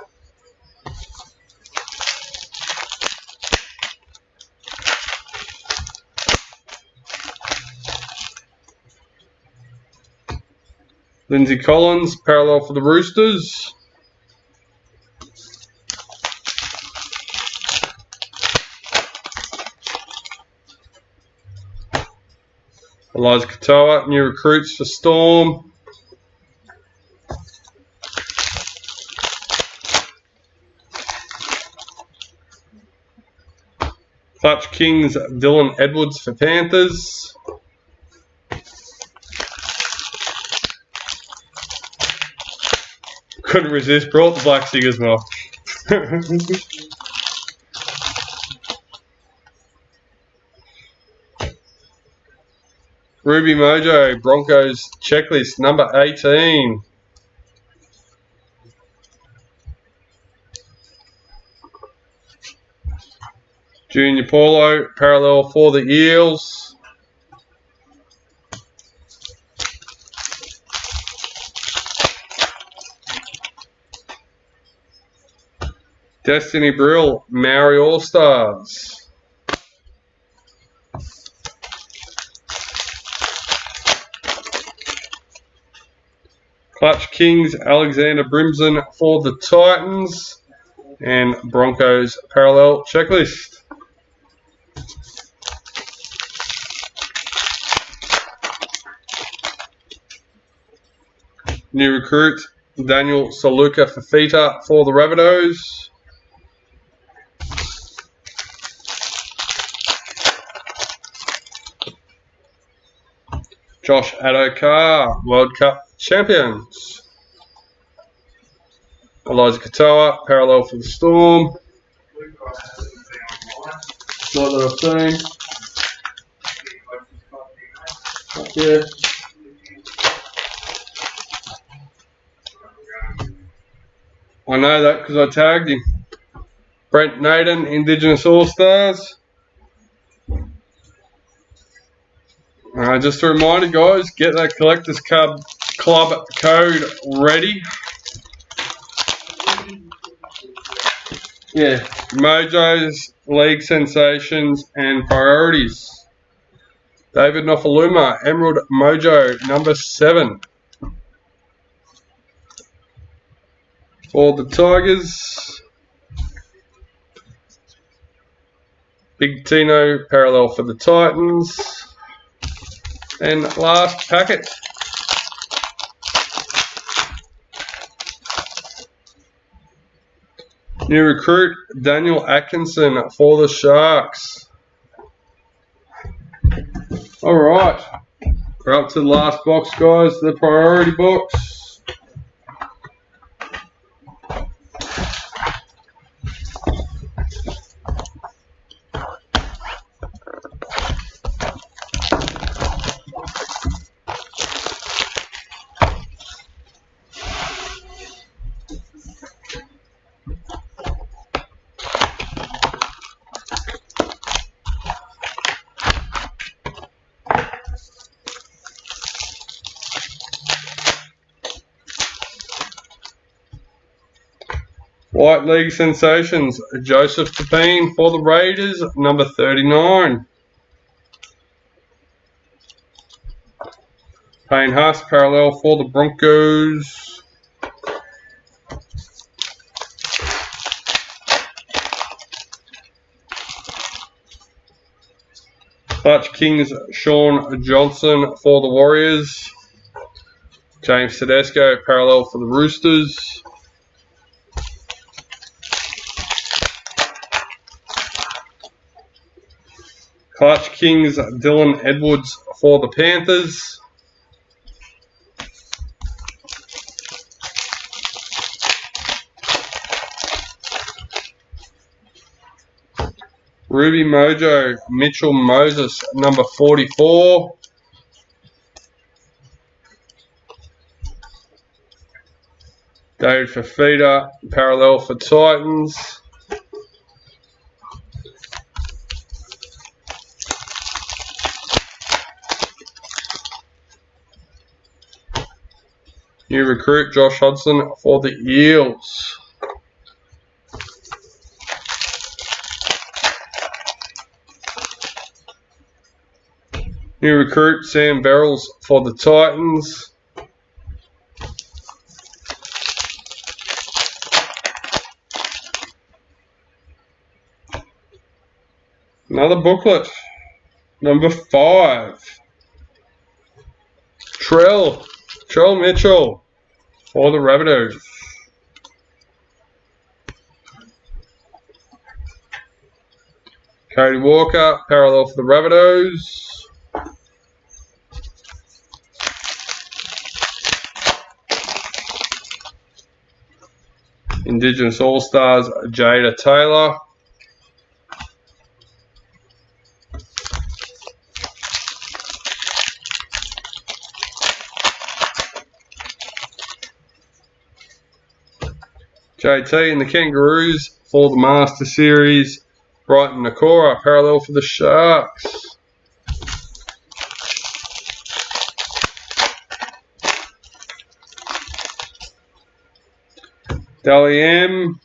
Lindsay Collins, parallel for the Roosters. Eliza Katoa, new recruits for Storm. Clutch Kings, Dylan Edwards for Panthers. Couldn't resist, brought the black sig as well. Ruby Mojo, Broncos checklist, number 18. Junior Paulo, parallel for the Eels. Destiny Brill, Maori All-Stars. Clutch Kings, Alexander Brimson for the Titans. And Broncos parallel checklist. New recruit, Daniel Saluka Fafita for the Rabbitohs. Josh Adokar, World Cup champions. Elijah Katoa, parallel for the Storm. Not that I've seen. Yeah. I know that because I tagged him. Brent Naden, Indigenous All-Stars. Just a reminder, guys, get that Collectors Club code ready. Yeah, Mojos, League Sensations, and Priorities. David Nofaluma, Emerald Mojo, number 7. For the Tigers. Big Tino, parallel for the Titans. And last packet. New recruit, Daniel Atkinson for the Sharks. Alright, we're up to the last box, guys, the priority box. White League Sensations, Joseph Tapine for the Raiders, number 39. Payne Haas, parallel for the Broncos. Clutch Kings, Sean Johnson for the Warriors. James Tedesco, parallel for the Roosters. Clutch Kings, Dylan Edwards for the Panthers. Ruby Mojo, Mitchell Moses, number 44. David Fafita, parallel for Titans. New recruit, Josh Hudson for the Eels. New recruit, Sam Verrills for the Titans. Another booklet, number 5. Trell Mitchell for the Rabbitohs. Cody Walker, parallel for the Rabbitohs. Indigenous All-Stars, Jada Taylor. JT and the Kangaroos for the Master Series. Brighton Nakora, parallel for the Sharks. Dally M.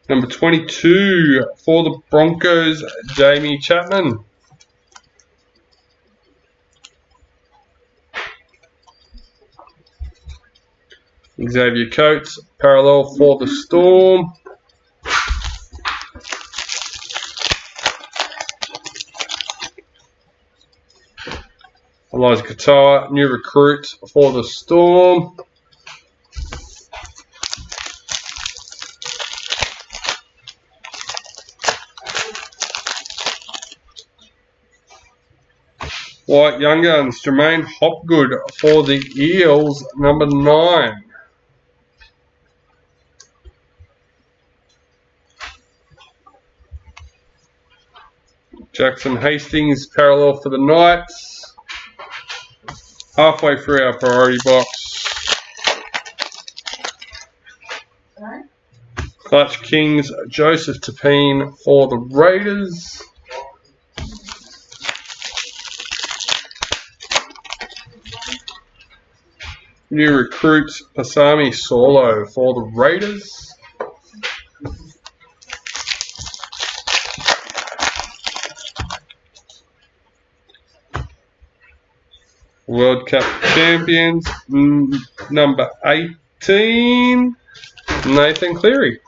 Number 22 for the Broncos, Jamie Chapman. Xavier Coates, parallel for the Storm. Elijah Katoa, new recruit for the Storm. White Young Guns, Jermaine Hopgood for the Eels, number 9. Jackson Hastings, parallel for the Knights. Halfway through our priority box. Clutch Kings, Joseph Tapine for the Raiders. New recruits, Pasami Solo for the Raiders. World Cup champions, number 18, Nathan Cleary.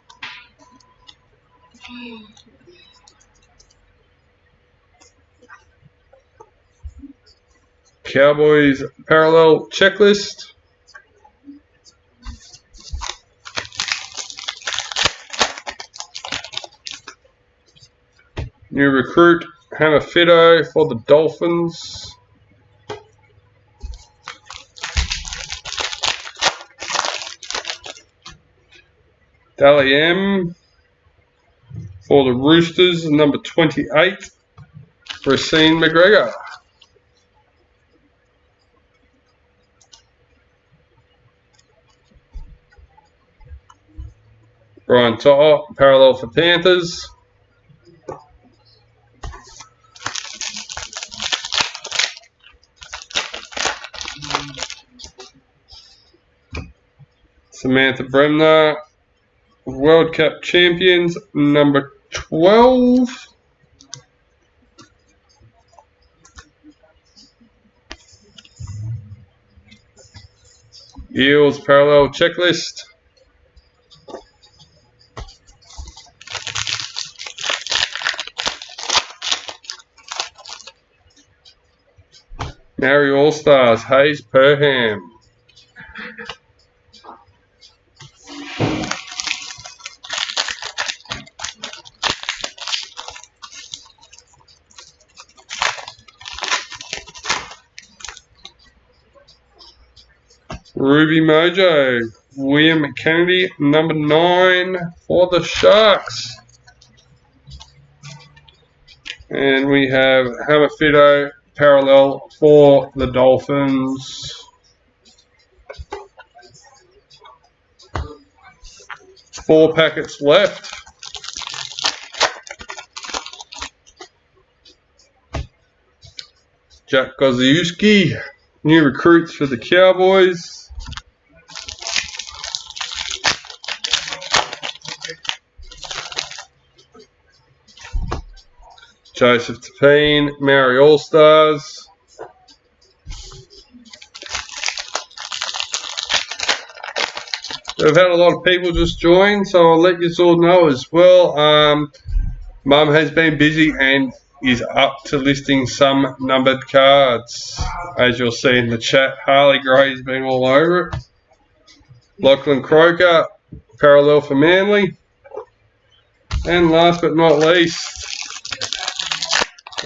Cowboys parallel checklist. New recruit, Hammer Fido for the Dolphins. Dally M for the Roosters, number 28, Racine McGregor. Brian To'o, parallel for Panthers. Samantha Bremner, World Cup champions, number 12. Eels parallel checklist. Maori All-Stars, Hayes Perham. Ruby Mojo, William Kennedy, number 9 for the Sharks. And we have Hammer Fido, parallel for the Dolphins. Four packets left. Jack Goziewski, new recruits for the Cowboys. Joseph Tapine, Maori All-Stars. We've had a lot of people just join, so I'll let you all know as well. Mum has been busy and is up to listing some numbered cards. As you'll see in the chat, Harley Gray's been all over it. Lachlan Croker, parallel for Manly. And last but not least,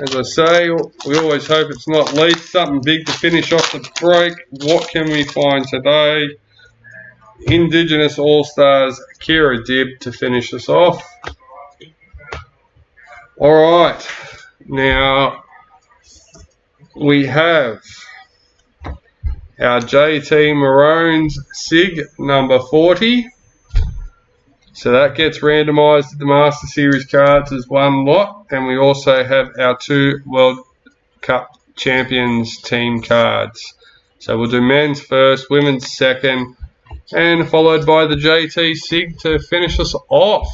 as I say, we always hope it's not least, something big to finish off the break. What can we find today? Indigenous All-Stars, Kira Dibb to finish us off. Alright, now we have our JT Maroons SIG number 40. So that gets randomised to the Master Series cards as one lot. And we also have our 2 World Cup Champions team cards. So we'll do men's first, women's second, and followed by the JT SIG to finish us off.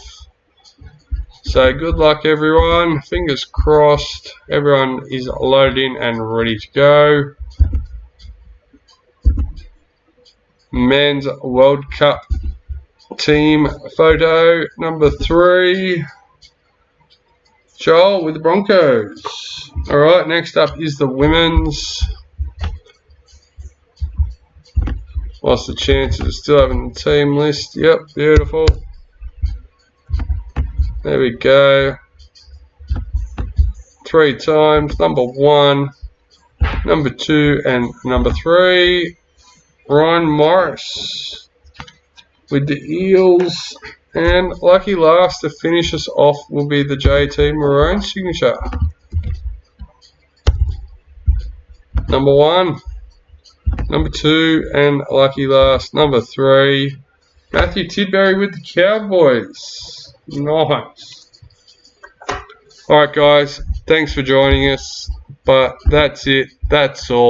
So good luck everyone, fingers crossed, everyone is loaded in and ready to go. Men's World Cup team photo number 3, Joel with the Broncos. Alright, next up is the women's. What's the chances of still having the team list? Yep, beautiful. There we go. 3 times. Number 1, number 2, and number 3. Ryan Morris with the Eels. And lucky last to finish us off will be the JT Maroon signature. Number 1, number 2, and lucky last, number 3. Matthew Tidbury with the Cowboys. Nice. Alright guys, thanks for joining us. But that's it. That's all.